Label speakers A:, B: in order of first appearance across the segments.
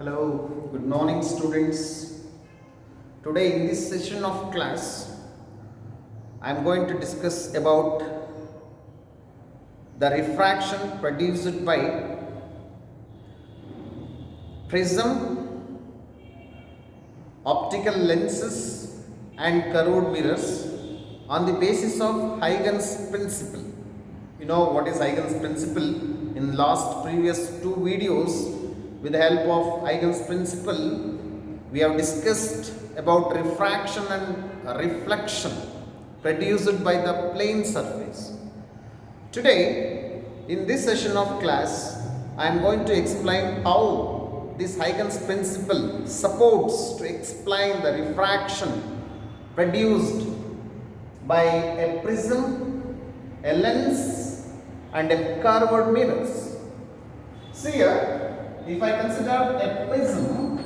A: Hello, good morning students. Today in this session of class, I am going to discuss about the refraction produced by prism, optical lenses and curved mirrors on the basis of Huygens principle. You know what is Huygens principle? In last previous two videos, with the help of Huygens principle, we have discussed about refraction and reflection produced by the plane surface. Today, in this session of class, I am going to explain how this Huygens principle supports to explain the refraction produced by a prism, a lens and a curved mirrors. See here, if I consider a prism,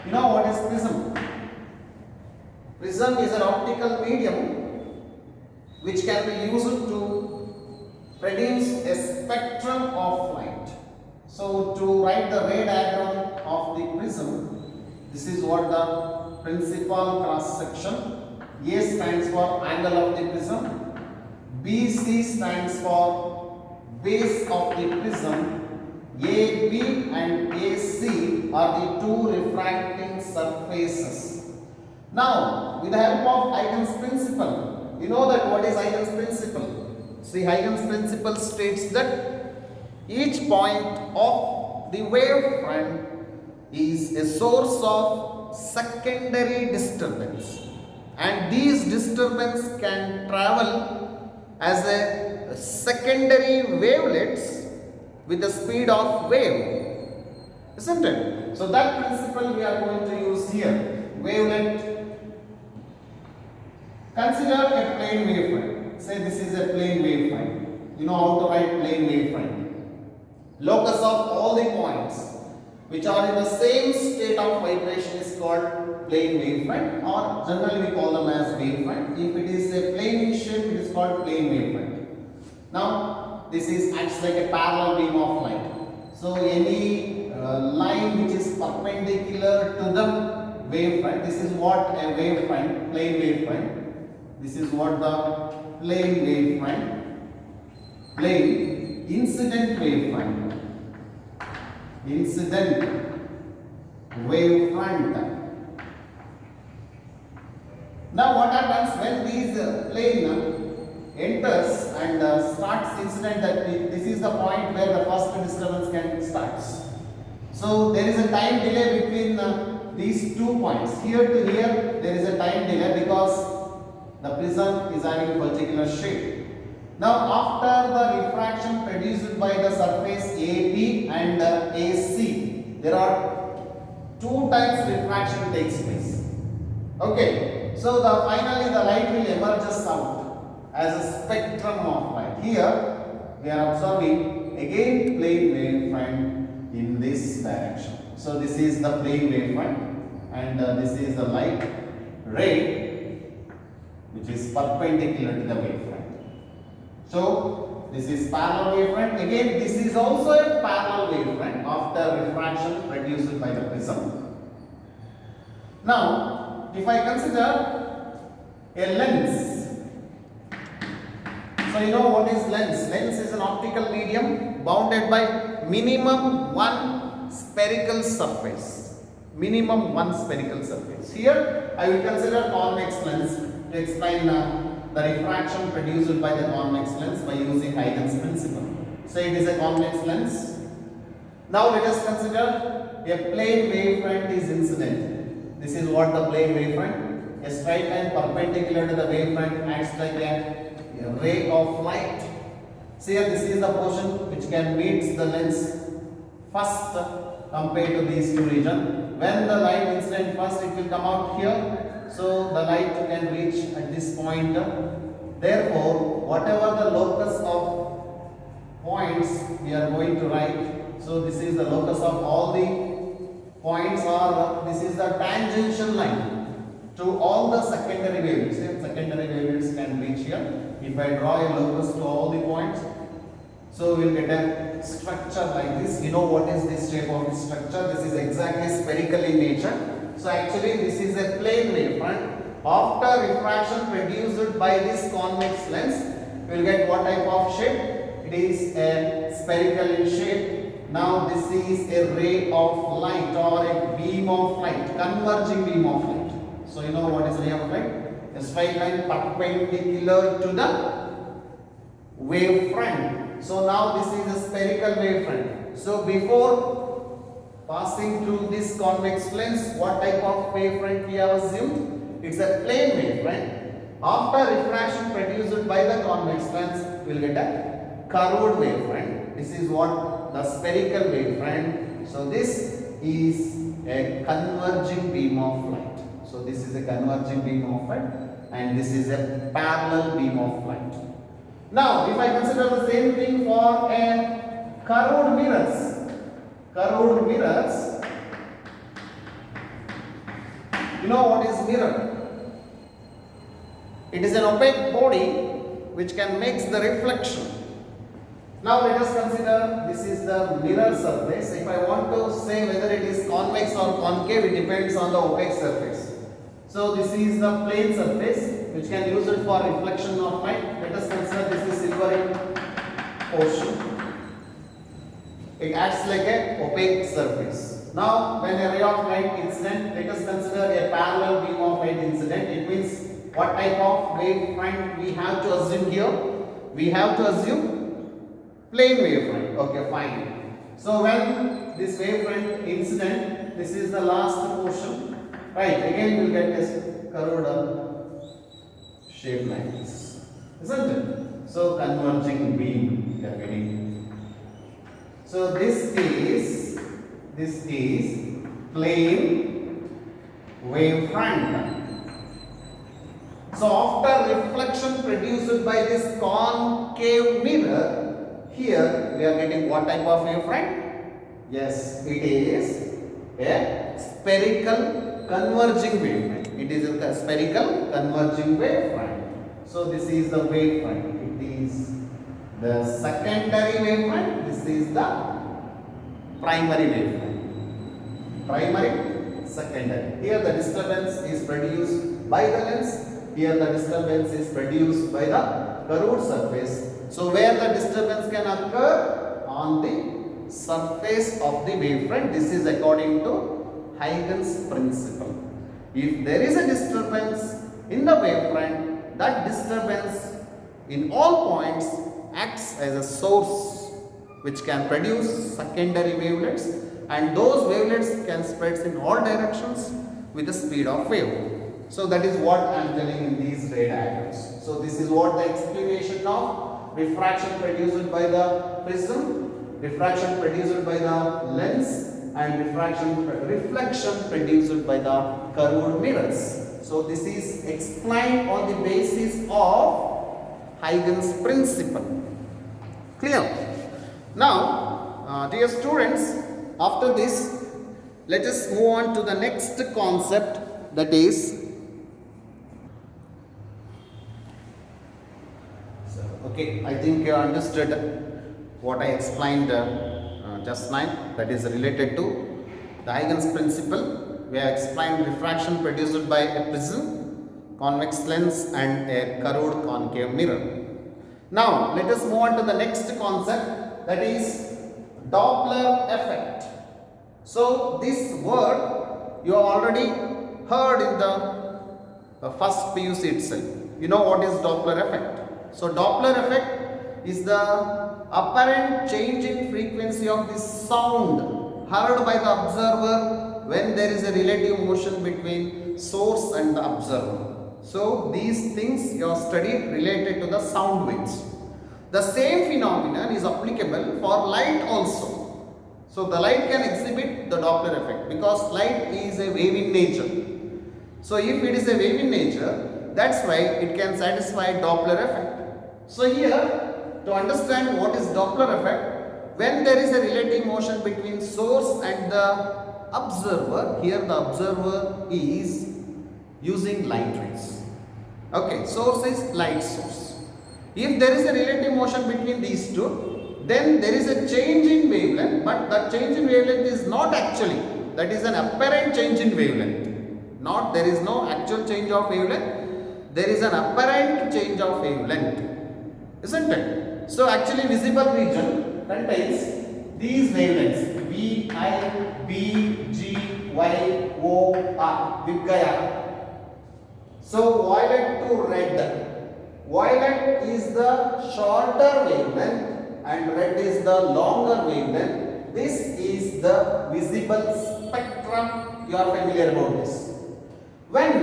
A: you know what is prism? Prism is an optical medium which can be used to produce a spectrum of light. So to write the ray diagram of the prism, this is what the principal cross section. A stands for angle of the prism, BC stands for base of the prism, AB and AC are the two refracting surfaces. Now, with the help of Huygens principle, you know that what is Huygens principle? See, Huygens principle states that each point of the wavefront is a source of secondary disturbance, and these disturbance can travel as a secondary wavelets with the speed of wave, isn't it? So that principle we are going to use here. Wavelet. Consider a plane wavefront. Say this is a plane wavefront. You know how to write plane wavefront. Locus of all the points which are in the same state of vibration is called plane wavefront, or generally we call them as wavefront. If it is a plane in shape, it is called plane wavefront. Now, this is acts like a parallel beam of light. So, any line which is perpendicular to the wavefront, this is what a wavefront, plane wavefront. This is what the plane wavefront, plane incident wavefront, incident wavefront. Now, what happens when these plane enters and starts incident, that this is the point where the first disturbance can starts. So there is a time delay between these 2 points. Here to here there is a time delay because the prism is having a particular shape. Now after the refraction produced by the surface AB and AC, there are 2 times refraction takes place. Okay, so finally the light will emerges out as a spectrum of light. Here we are observing again plane wavefront in this direction. So this is the plane wavefront and this is the light ray which is perpendicular to the wavefront. So this is parallel wavefront. Again this is also a parallel wavefront after refraction produced by the prism. Now if I consider a lens, so you know what is lens? Lens is an optical medium bounded by minimum one spherical surface. Minimum one spherical surface. Here I will consider convex lens to explain the refraction produced by the convex lens by using Huygens principle. So it is a convex lens. Now let us consider a plane wavefront is incident. This is what the plane wavefront. A straight line perpendicular to the wavefront acts like a ray of light. See here, this is the portion which can meet the lens first compared to these two regions. When the light incident first, it will come out here. So the light can reach at this point. Therefore, whatever the locus of points we are going to write. So this is the locus of all the points, or this is the tangential line to all the secondary wavelets. Secondary wavelets can reach here. If I draw a locus to all the points, So we will get a structure like this. You know what is this shape of this structure? This is exactly spherical in nature. So actually this is a plane wavefront. After refraction produced by this convex lens, we will get what type of shape? It is a spherical in shape. Now this is a ray of light or a beam of light, converging beam of light. So you know what is ray of light? A straight line perpendicular to the wavefront. So now this is a spherical wavefront. So before passing through this convex lens, what type of wavefront we have assumed? It's a plane wavefront. After refraction produced by the convex lens, we will get a curved wavefront. This is what the spherical wavefront. So this is a converging beam of light. So this is a converging beam of light and this is a parallel beam of light. Now, if I consider the same thing for a curved mirrors, you know what is mirror? It is an opaque body which can mix the reflection. Now let us consider this is the mirror surface. If I want to say whether it is convex or concave, it depends on the opaque surface. So this is the plane surface which can use it for reflection of light. Let us consider this is silvering portion. It acts like a opaque surface. Now when a ray of light incident, let us consider a parallel beam of light incident. It means what type of wavefront we have to assume here? We have to assume plane wavefront. Okay, fine. So when this wavefront incident, this is the last portion. Right, again we will get this curved shape like this, isn't it? So converging beam we are getting. So this is plane wavefront. So after reflection produced by this concave mirror, here we are getting what type of wavefront? Yes, it is a spherical converging wavefront. It is a spherical converging wavefront. So this is the wavefront. It is the secondary wavefront. This is the primary wavefront. Primary, secondary. Here the disturbance is produced by the lens. Here the disturbance is produced by the curved surface. So where the disturbance can occur? On the surface of the wavefront. This is according to Huygens principle. If there is a disturbance in the wavefront, that disturbance in all points acts as a source which can produce secondary wavelets, and those wavelets can spread in all directions with the speed of wave. So that is what I am telling in these ray diagrams. So this is what the explanation of refraction produced by the prism, refraction produced by the lens, and reflection produced by the curved mirrors. So this is explained on the basis of Huygens principle. Clear? Now, dear students, after this, let us move on to the next concept, that is okay, I think you understood what I explained just now, that is related to the Huygens principle. We have explained refraction produced by a prism, convex lens and a curved concave mirror. Now let us move on to the next concept, that is Doppler effect. So this word you have already heard in the first PUC itself. You know what is Doppler effect? So Doppler effect is the apparent change in frequency of the sound heard by the observer when there is a relative motion between source and the observer. So these things you have studied related to the sound waves. The same phenomenon is applicable for light also. So the light can exhibit the Doppler effect because light is a wave in nature. So if it is a wave in nature, that's why it can satisfy Doppler effect. So here, to understand what is Doppler effect, when there is a relative motion between source and the observer, here the observer is using light rays. Okay, source is light source. If there is a relative motion between these two, then there is a change in wavelength, but that change in wavelength is not actually, that is an apparent change in wavelength. Not, there is no actual change of wavelength, there is an apparent change of wavelength, isn't it? So actually visible region contains these wavelengths V, I, B, G, Y, O, R, Vidgaya. So violet to red. Violet is the shorter wavelength and red is the longer wavelength. This is the visible spectrum. You are familiar about this. When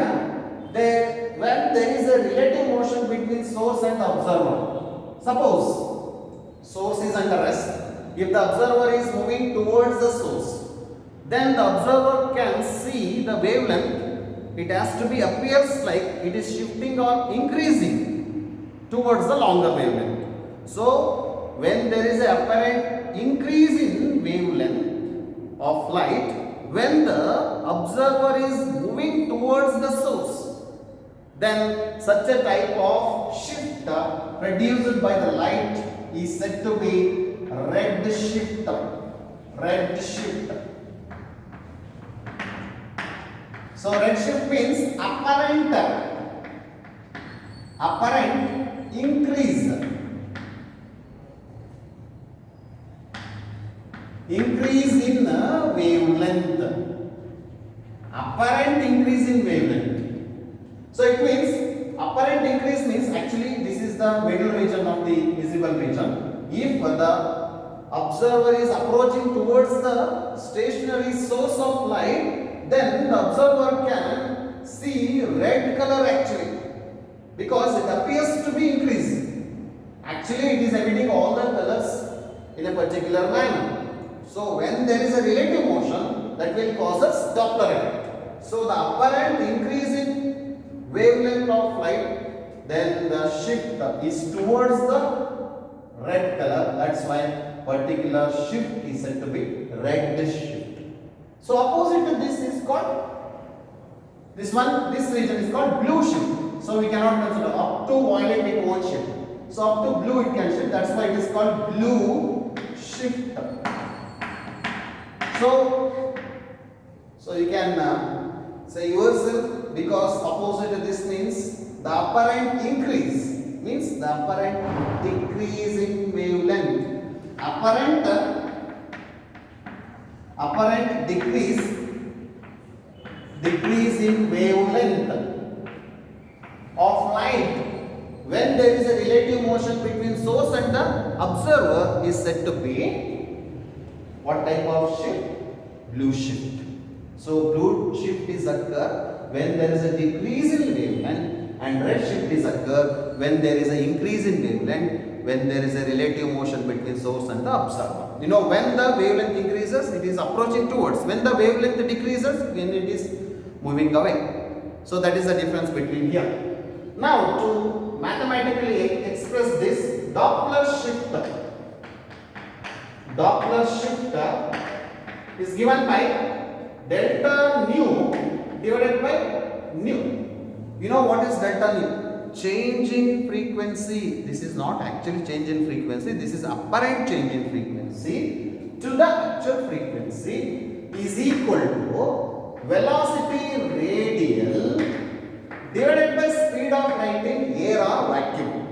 A: there is a relative motion between source and observer. Suppose source is under rest. If the observer is moving towards the source, then the observer can see the wavelength. It has to be appears like it is shifting or increasing towards the longer wavelength. So when there is an apparent increase in wavelength of light, when the observer is moving towards the source, then such a type of shift produced by the light is said to be red shift. Red shift. So red shift means apparent increase in wavelength. Apparent increase in wavelength. So it means apparent increase means actually this is the middle region of the visible region. If the observer is approaching towards the stationary source of light, then the observer can see red color actually, because it appears to be increasing. Actually it is emitting all the colors in a particular manner. So when there is a relative motion, that will cause us Doppler effect. So the apparent increase in wavelength of light, then the shift is towards the red color. That's why particular shift is said to be red shift. So opposite to this is called, this region is called blue shift. So we cannot consider up to violet it won't shift. So up to blue it can shift. That's why it is called blue shift. So you can say yourself, because opposite to this means the apparent increase means the apparent decrease in wavelength. Apparent decrease in wavelength of light when there is a relative motion between source and the observer is said to be what type of shift? Blue shift. So blue shift is occur when there is a decrease in wavelength, and red shift is occur when there is an increase in wavelength, when there is a relative motion between source and the observer. You know, when the wavelength increases, it is approaching towards. When the wavelength decreases, when it is moving away. So that is the difference between here. Now to mathematically express this, Doppler shift is given by delta nu divided by nu. You know what is delta nu? Change in frequency. This is not actually change in frequency. This is apparent change in frequency to the actual frequency is equal to velocity radial divided by speed of light in air or vacuum.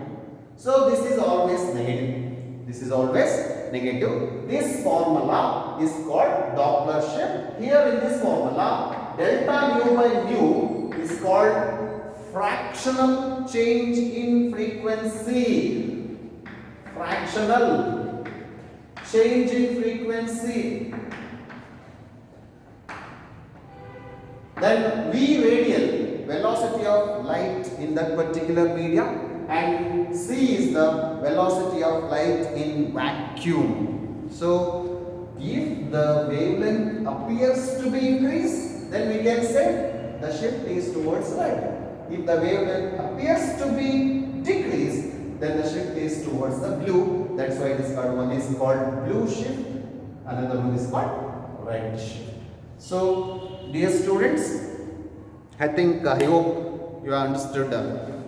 A: So this is always negative. This is always negative. This formula is called Doppler shift. Here in this formula, delta nu by nu is called fractional change in frequency. Fractional change in frequency. Then V radial, velocity of light in that particular media, and C is the velocity of light in vacuum. So if the wavelength appears to be increased, then we can say the shift is towards red. If the wavelength appears to be decreased, then the shift is towards the blue. That's why it is called, one is called blue shift, another one is called red shift. So dear students, I hope you understood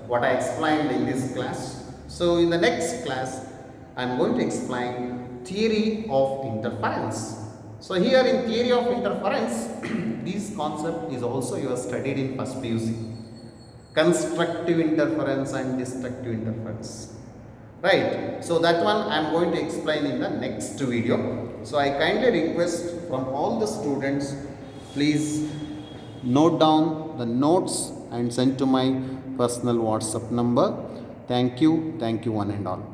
A: what I explained in this class. So in the next class, I am going to explain theory of interference. So here in theory of interference, this concept is also you have studied in first PUC. Constructive interference and destructive interference. Right. So that one I am going to explain in the next video. So I kindly request from all the students, please note down the notes and send to my personal WhatsApp number. Thank you one and all.